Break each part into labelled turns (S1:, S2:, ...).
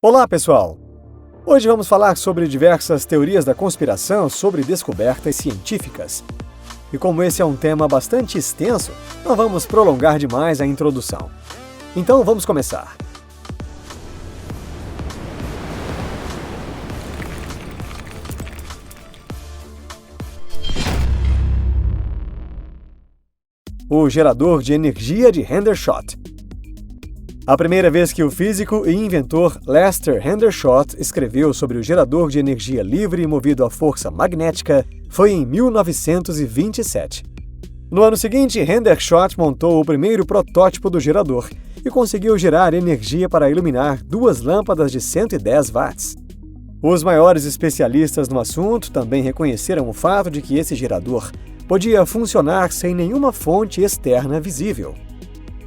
S1: Olá, pessoal! Hoje vamos falar sobre diversas teorias da conspiração sobre descobertas científicas. E como esse é um tema bastante extenso, não vamos prolongar demais a introdução. Então vamos começar. O gerador de energia de Hendershot. A primeira vez que o físico e inventor Lester Hendershot escreveu sobre o gerador de energia livre movido à força magnética foi em 1927. No ano seguinte, Hendershot montou o primeiro protótipo do gerador e conseguiu gerar energia para iluminar duas lâmpadas de 110 watts. Os maiores especialistas no assunto também reconheceram o fato de que esse gerador podia funcionar sem nenhuma fonte externa visível.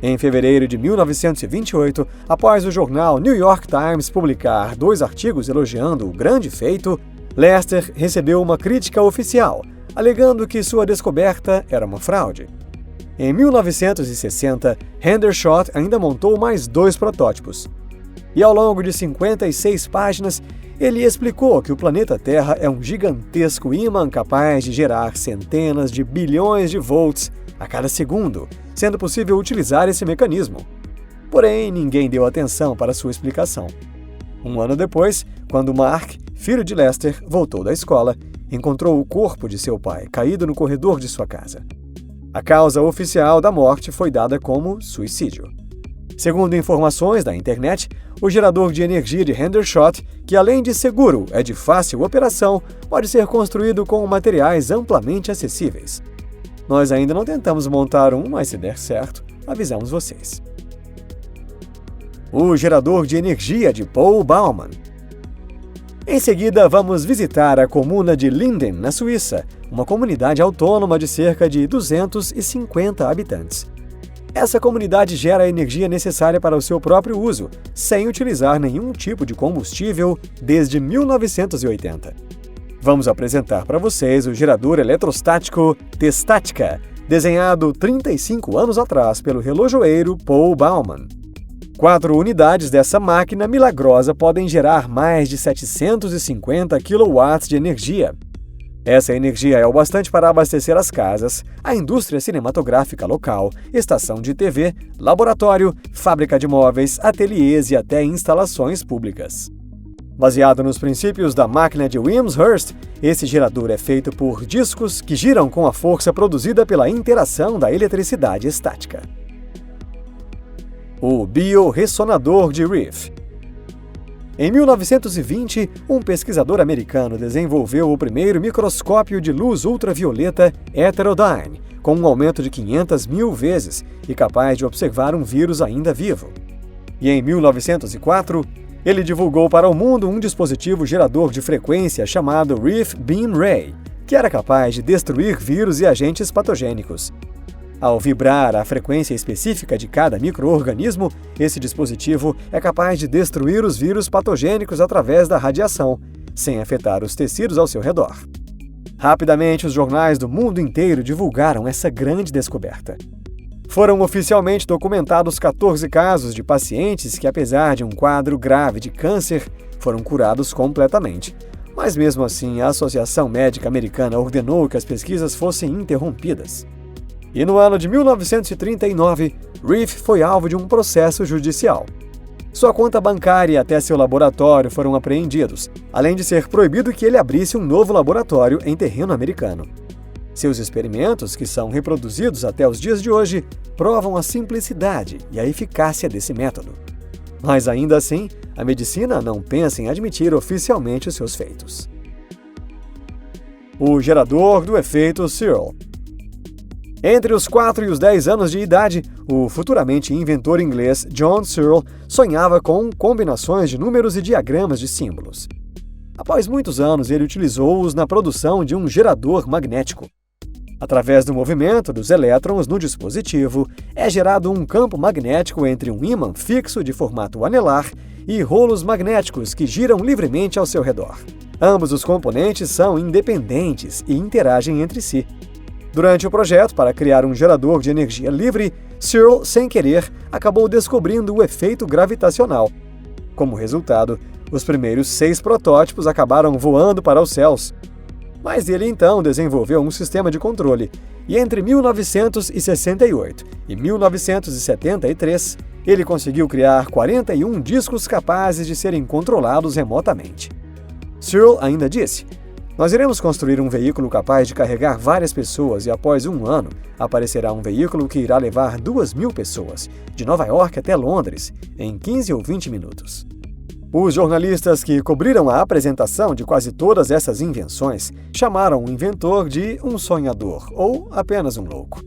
S1: Em fevereiro de 1928, após o jornal New York Times publicar 2 artigos elogiando o grande feito, Lester recebeu uma crítica oficial, alegando que sua descoberta era uma fraude. Em 1960, Hendershot ainda montou mais 2 protótipos. E ao longo de 56 páginas, ele explicou que o planeta Terra é um gigantesco ímã capaz de gerar centenas de bilhões de volts a cada segundo, sendo possível utilizar esse mecanismo. Porém, ninguém deu atenção para sua explicação. Um ano depois, quando Mark, filho de Lester, voltou da escola, encontrou o corpo de seu pai caído no corredor de sua casa. A causa oficial da morte foi dada como suicídio. Segundo informações da internet, o gerador de energia de Hendershot, que além de seguro é de fácil operação, pode ser construído com materiais amplamente acessíveis. Nós ainda não tentamos montar um, mas se der certo, avisamos vocês. O gerador de energia de Paul Baumann. Em seguida, vamos visitar a comuna de Linden, na Suíça, uma comunidade autônoma de cerca de 250 habitantes. Essa comunidade gera a energia necessária para o seu próprio uso, sem utilizar nenhum tipo de combustível desde 1980. Vamos apresentar para vocês o gerador eletrostático T-Statica, desenhado 35 anos atrás pelo relojoeiro Paul Baumann. 4 unidades dessa máquina milagrosa podem gerar mais de 750 kW de energia. Essa energia é o bastante para abastecer as casas, a indústria cinematográfica local, estação de TV, laboratório, fábrica de móveis, ateliês e até instalações públicas. Baseado nos princípios da máquina de Wimshurst, esse gerador é feito por discos que giram com a força produzida pela interação da eletricidade estática. O biorressonador de Rife. Em 1920, um pesquisador americano desenvolveu o primeiro microscópio de luz ultravioleta heterodyne, com um aumento de 500 mil vezes e capaz de observar um vírus ainda vivo. E em 1904, ele divulgou para o mundo um dispositivo gerador de frequência chamado Rife Beam Ray, que era capaz de destruir vírus e agentes patogênicos. Ao vibrar a frequência específica de cada micro-organismo, esse dispositivo é capaz de destruir os vírus patogênicos através da radiação, sem afetar os tecidos ao seu redor. Rapidamente, os jornais do mundo inteiro divulgaram essa grande descoberta. Foram oficialmente documentados 14 casos de pacientes que, apesar de um quadro grave de câncer, foram curados completamente. Mas mesmo assim, a Associação Médica Americana ordenou que as pesquisas fossem interrompidas. E no ano de 1939, Rife foi alvo de um processo judicial. Sua conta bancária e até seu laboratório foram apreendidos, além de ser proibido que ele abrisse um novo laboratório em terreno americano. Seus experimentos, que são reproduzidos até os dias de hoje, provam a simplicidade e a eficácia desse método. Mas ainda assim, a medicina não pensa em admitir oficialmente os seus feitos. O gerador do efeito Searle. Entre os 4 e os 10 anos de idade, o futuramente inventor inglês John Searle sonhava com combinações de números e diagramas de símbolos. Após muitos anos, ele utilizou-os na produção de um gerador magnético. Através do movimento dos elétrons no dispositivo, é gerado um campo magnético entre um ímã fixo de formato anelar e rolos magnéticos que giram livremente ao seu redor. Ambos os componentes são independentes e interagem entre si. Durante o projeto para criar um gerador de energia livre, Searle, sem querer, acabou descobrindo o efeito gravitacional. Como resultado, os primeiros 6 protótipos acabaram voando para os céus. Mas ele então desenvolveu um sistema de controle, e entre 1968 e 1973, ele conseguiu criar 41 discos capazes de serem controlados remotamente. Searle ainda disse: "Nós iremos construir um veículo capaz de carregar várias pessoas e após um ano aparecerá um veículo que irá levar 2.000 pessoas, de Nova York até Londres, em 15 ou 20 minutos." Os jornalistas que cobriram a apresentação de quase todas essas invenções chamaram o inventor de um sonhador ou apenas um louco.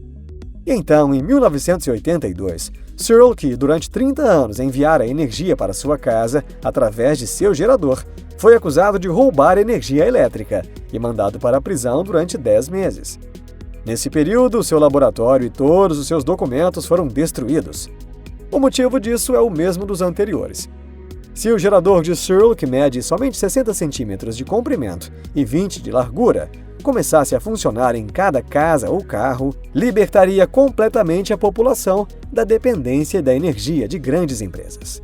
S1: E então, em 1982, Searle, que durante 30 anos enviara energia para sua casa através de seu gerador, foi acusado de roubar energia elétrica e mandado para a prisão durante 10 meses. Nesse período, seu laboratório e todos os seus documentos foram destruídos. O motivo disso é o mesmo dos anteriores. Se o gerador de Searle, que mede somente 60 centímetros de comprimento e 20 de largura, começasse a funcionar em cada casa ou carro, libertaria completamente a população da dependência da energia de grandes empresas.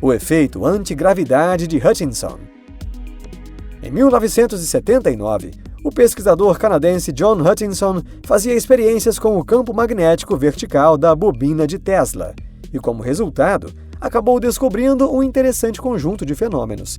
S1: O efeito antigravidade de Hutchinson. Em 1979, o pesquisador canadense John Hutchinson fazia experiências com o campo magnético vertical da bobina de Tesla e, como resultado, acabou descobrindo um interessante conjunto de fenômenos.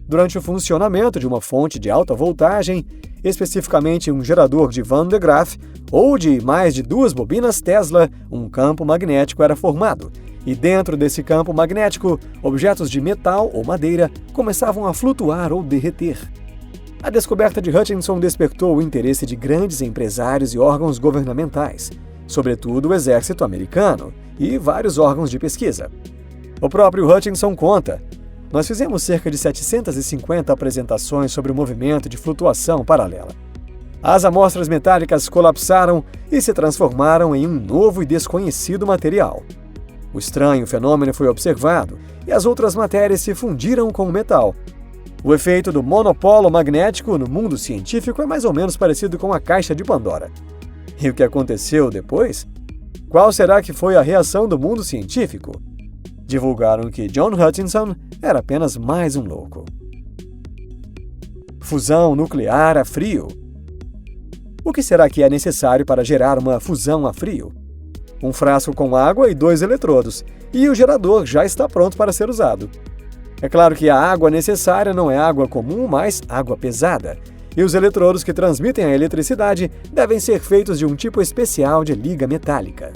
S1: Durante o funcionamento de uma fonte de alta voltagem, especificamente um gerador de Van de Graaff, ou de mais de 2 bobinas Tesla, um campo magnético era formado, e dentro desse campo magnético, objetos de metal ou madeira começavam a flutuar ou derreter. A descoberta de Hutchinson despertou o interesse de grandes empresários e órgãos governamentais, sobretudo o exército americano e vários órgãos de pesquisa. O próprio Hutchinson conta: "Nós fizemos cerca de 750 apresentações sobre o movimento de flutuação paralela. As amostras metálicas colapsaram e se transformaram em um novo e desconhecido material. O estranho fenômeno foi observado e as outras matérias se fundiram com o metal. O efeito do monopolo magnético no mundo científico é mais ou menos parecido com a caixa de Pandora. E o que aconteceu depois? Qual será que foi a reação do mundo científico? Divulgaram que John Hutchinson era apenas mais um louco." Fusão nuclear a frio. O que será que é necessário para gerar uma fusão a frio? Um frasco com água e 2 eletrodos, e o gerador já está pronto para ser usado. É claro que a água necessária não é água comum, mas água pesada, e os eletrodos que transmitem a eletricidade devem ser feitos de um tipo especial de liga metálica.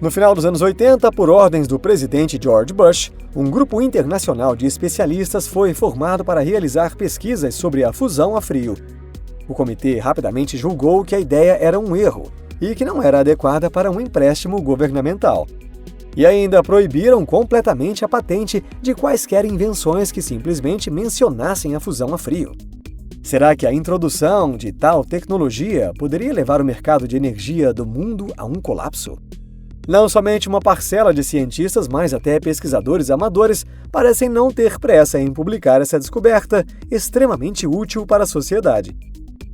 S1: No final dos anos 80, por ordens do presidente George Bush, um grupo internacional de especialistas foi formado para realizar pesquisas sobre a fusão a frio. O comitê rapidamente julgou que a ideia era um erro e que não era adequada para um empréstimo governamental. E ainda proibiram completamente a patente de quaisquer invenções que simplesmente mencionassem a fusão a frio. Será que a introdução de tal tecnologia poderia levar o mercado de energia do mundo a um colapso? Não somente uma parcela de cientistas, mas até pesquisadores amadores parecem não ter pressa em publicar essa descoberta extremamente útil para a sociedade.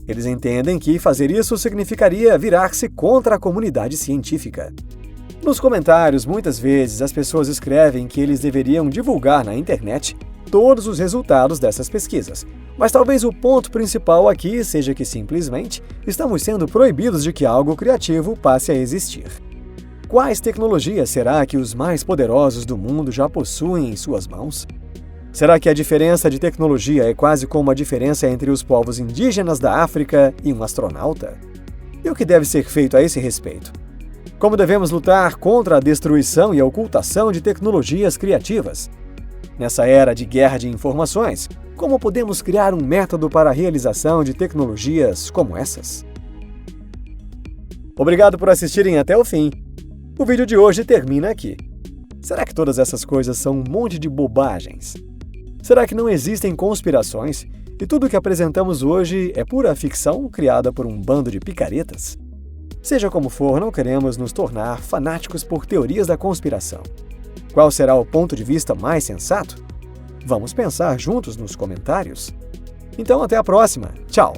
S1: Eles entendem que fazer isso significaria virar-se contra a comunidade científica. Nos comentários, muitas vezes, as pessoas escrevem que eles deveriam divulgar na internet todos os resultados dessas pesquisas. Mas talvez o ponto principal aqui seja que simplesmente estamos sendo proibidos de que algo criativo passe a existir. Quais tecnologias será que os mais poderosos do mundo já possuem em suas mãos? Será que a diferença de tecnologia é quase como a diferença entre os povos indígenas da África e um astronauta? E o que deve ser feito a esse respeito? Como devemos lutar contra a destruição e a ocultação de tecnologias criativas? Nessa era de guerra de informações, como podemos criar um método para a realização de tecnologias como essas? Obrigado por assistirem até o fim. O vídeo de hoje termina aqui. Será que todas essas coisas são um monte de bobagens? Será que não existem conspirações e tudo o que apresentamos hoje é pura ficção criada por um bando de picaretas? Seja como for, não queremos nos tornar fanáticos por teorias da conspiração. Qual será o ponto de vista mais sensato? Vamos pensar juntos nos comentários? Então até a próxima. Tchau!